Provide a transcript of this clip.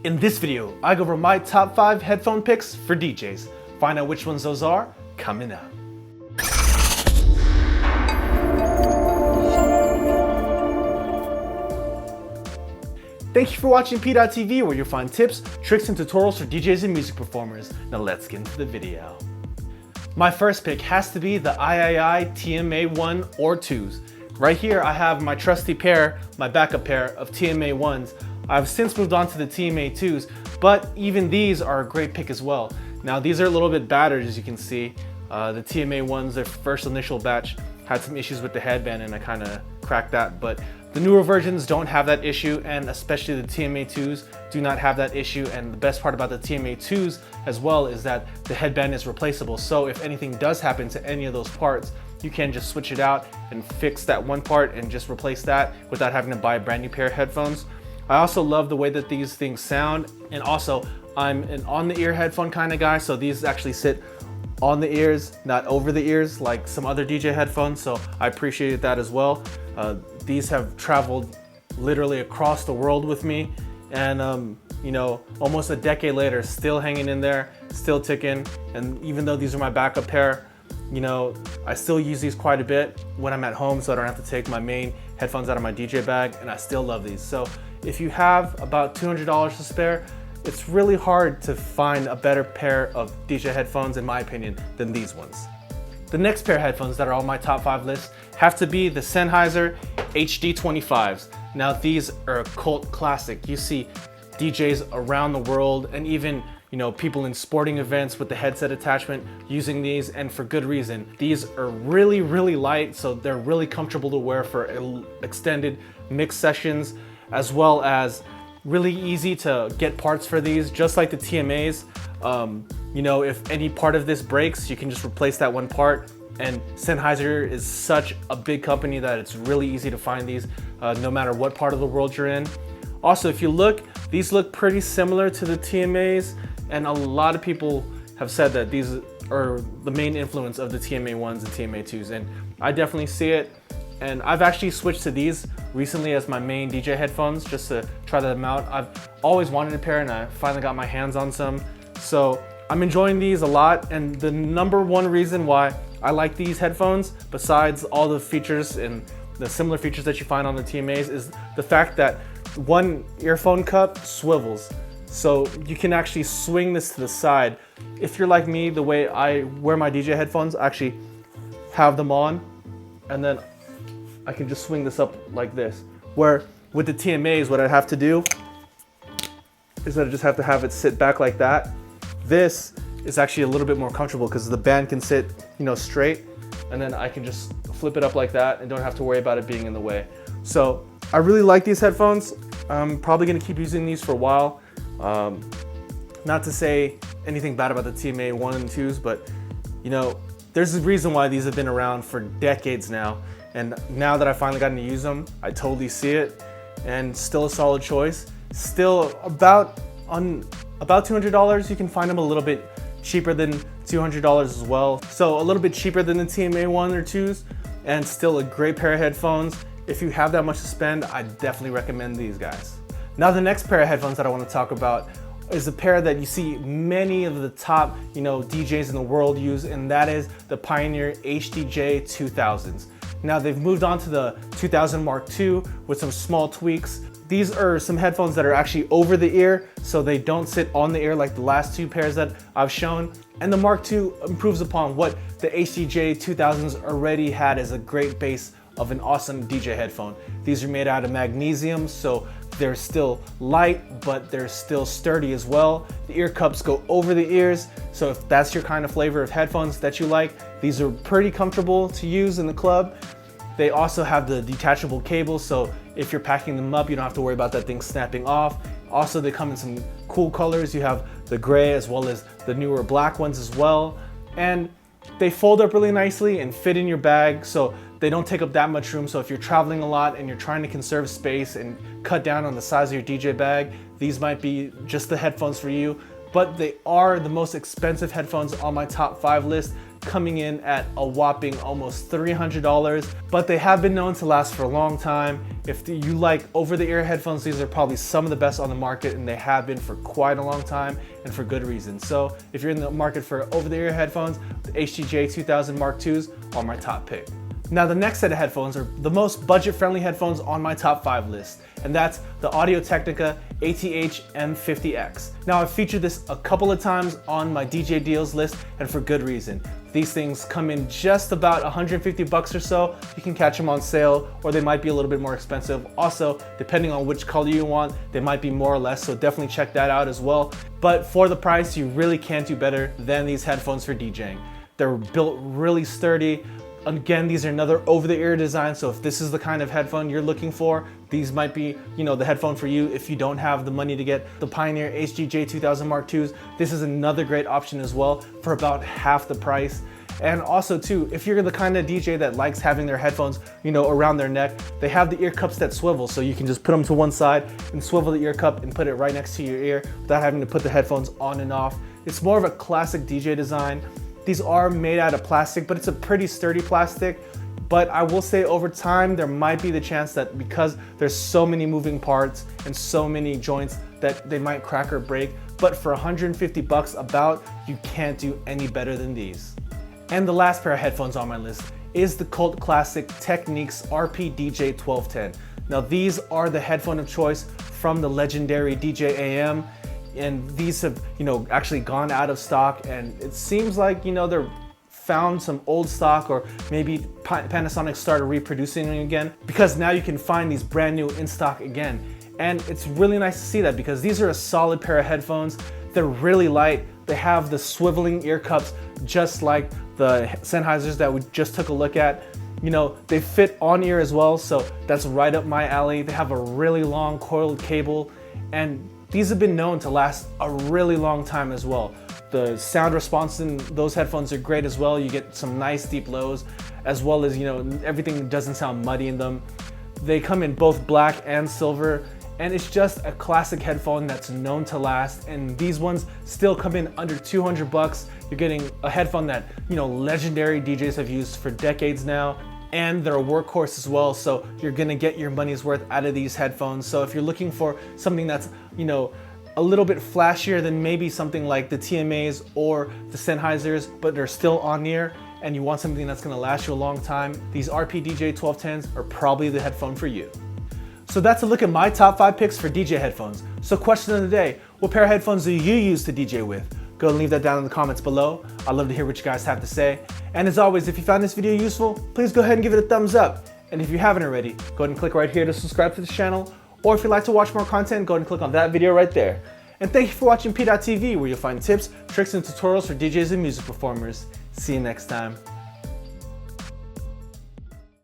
In this video, I go over my top 5 headphone picks for DJs. Find out which ones those are coming up. Thank you for watching PDot TV, where you'll find tips, tricks, and tutorials for DJs and music performers. Now let's get into the video. My first pick has to be the III TMA1 or 2s. Right here I have my trusty pair, my backup pair of TMA1s. I've since moved on to the TMA2s, but even these are a great pick as well. Now these are a little bit battered, as you can see. The TMA1s, their first initial batch, had some issues with the headband and I kind of cracked that, but the newer versions don't have that issue, and especially the TMA2s do not have that issue. And the best part about the TMA2s as well is that the headband is replaceable. So if anything does happen to any of those parts, you can just switch it out and fix that one part and just replace that without having to buy a brand new pair of headphones. I also love the way that these things sound, and also I'm an on-the-ear headphone kind of guy, so these actually sit on the ears, not over the ears like some other DJ headphones, so I appreciate that as well. These have traveled literally across the world with me, and you know, almost a decade later, still hanging in there, still ticking. And even though these are my backup pair, you know, I still use these quite a bit when I'm at home, so I don't have to take my main headphones out of my DJ bag, and I still love these. So if you have about $200 to spare, it's really hard to find a better pair of DJ headphones, in my opinion, than these ones. The next pair of headphones that are on my top 5 list have to be the Sennheiser HD25s. Now these are a cult classic. You see DJs around the world, and even, you know, people in sporting events with the headset attachment using these, and for good reason. These are really, really light, so they're really comfortable to wear for extended mix sessions, as well as really easy to get parts for these, just like the TMAs. You know, if any part of this breaks, you can just replace that one part. And Sennheiser is such a big company that it's really easy to find these no matter what part of the world you're in. Also, if you look, these look pretty similar to the TMAs, and a lot of people have said that these are the main influence of the TMA1s and TMA2s, and I definitely see it. And I've actually switched to these recently as my main DJ headphones just to try them out. I've always wanted a pair, and I finally got my hands on some. So I'm enjoying these a lot, and the number one reason why I like these headphones, besides all the features and the similar features that you find on the TMAs, is the fact that one earphone cup swivels. So you can actually swing this to the side. If you're like me, the way I wear my DJ headphones, I actually have them on, and then I can just swing this up like this. Where with the TMAs, what I have to do is that I just have to have it sit back like that. This is actually a little bit more comfortable because the band can sit, you know, straight, and then I can just flip it up like that and don't have to worry about it being in the way. So I really like these headphones. I'm probably gonna keep using these for a while. Not to say anything bad about the TMA1 and 2s, but you know, there's a reason why these have been around for decades now. And now that I've finally gotten to use them, I totally see it, and still a solid choice. Still about $200. You can find them a little bit cheaper than $200 as well. So a little bit cheaper than the TMA1 or 2s, and still a great pair of headphones. If you have that much to spend, I definitely recommend these guys. Now the next pair of headphones that I want to talk about is a pair that you see many of the top, you know, DJs in the world use, and that is the Pioneer HDJ 2000s. Now they've moved on to the 2000 Mark II with some small tweaks. These are some headphones that are actually over the ear, so they don't sit on the ear like the last two pairs that I've shown. And the Mark II improves upon what the HDJ 2000s already had as a great base of an awesome DJ headphone. These are made out of magnesium, so they're still light, but they're still sturdy as well. The ear cups go over the ears, so if that's your kind of flavor of headphones that you like, these are pretty comfortable to use in the club. They also have the detachable cable, so if you're packing them up, you don't have to worry about that thing snapping off. Also, they come in some cool colors. You have the gray as well as the newer black ones as well. And they fold up really nicely and fit in your bag, so they don't take up that much room. So if you're traveling a lot and you're trying to conserve space and cut down on the size of your DJ bag, these might be just the headphones for you. But they are the most expensive headphones on my top 5 list coming in at a whopping almost $300, but they have been known to last for a long time. If you like over-the-ear headphones, these are probably some of the best on the market, and they have been for quite a long time and for good reason. So if you're in the market for over-the-ear headphones, the HDJ 2000 Mark IIs are my top pick. Now the next set of headphones are the most budget-friendly headphones on my top 5 list, and that's the Audio-Technica ATH M50X. Now I've featured this a couple of times on my DJ deals list, and for good reason. These things come in just about 150 bucks or so. You can catch them on sale, or they might be a little bit more expensive. Also, depending on which color you want, they might be more or less, so definitely check that out as well. But for the price, you really can't do better than these headphones for DJing. They're built really sturdy. Again, these are another over-the-ear design, so if this is the kind of headphone you're looking for, these might be, the headphone for you. If you don't have the money to get the Pioneer HDJ 2000 Mark IIs, this is another great option as well for about half the price. And also too, if you're the kind of DJ that likes having their headphones, around their neck, they have the ear cups that swivel, so you can just put them to one side and swivel the ear cup and put it right next to your ear without having to put the headphones on and off. It's more of a classic DJ design. These are made out of plastic, but it's a pretty sturdy plastic. But I will say over time, there might be the chance that because there's so many moving parts and so many joints that they might crack or break. But for 150 bucks about, you can't do any better than these. And the last pair of headphones on my list is the cult classic Technics RP-DJ 1210. Now these are the headphone of choice from the legendary DJ AM. And these have, actually gone out of stock, and it seems like, they're found some old stock, or maybe Panasonic started reproducing them again, because now you can find these brand new in stock again. And it's really nice to see that, because these are a solid pair of headphones. They're really light. They have the swiveling ear cups, just like the Sennheisers that we just took a look at. They fit on ear as well, so that's right up my alley. They have a really long coiled cable, and these have been known to last a really long time as well. The sound response in those headphones are great as well. You get some nice deep lows, as well as, everything doesn't sound muddy in them. They come in both black and silver, and it's just a classic headphone that's known to last. And these ones still come in under 200 bucks. You're getting a headphone that, legendary DJs have used for decades now. And they're a workhorse as well, so you're gonna get your money's worth out of these headphones. So if you're looking for something that's, a little bit flashier than maybe something like the TMAs or the Sennheisers, but they're still on ear, and you want something that's gonna last you a long time, these RP-DJ 1210s are probably the headphone for you. So that's a look at my top 5 picks for DJ headphones. So question of the day, what pair of headphones do you use to DJ with? Go and leave that down in the comments below. I'd love to hear what you guys have to say. And as always, if you found this video useful, please go ahead and give it a thumbs up. And if you haven't already, go ahead and click right here to subscribe to the channel. Or if you'd like to watch more content, go ahead and click on that video right there. And thank you for watching PDot TV, where you'll find tips, tricks, and tutorials for DJs and music performers. See you next time.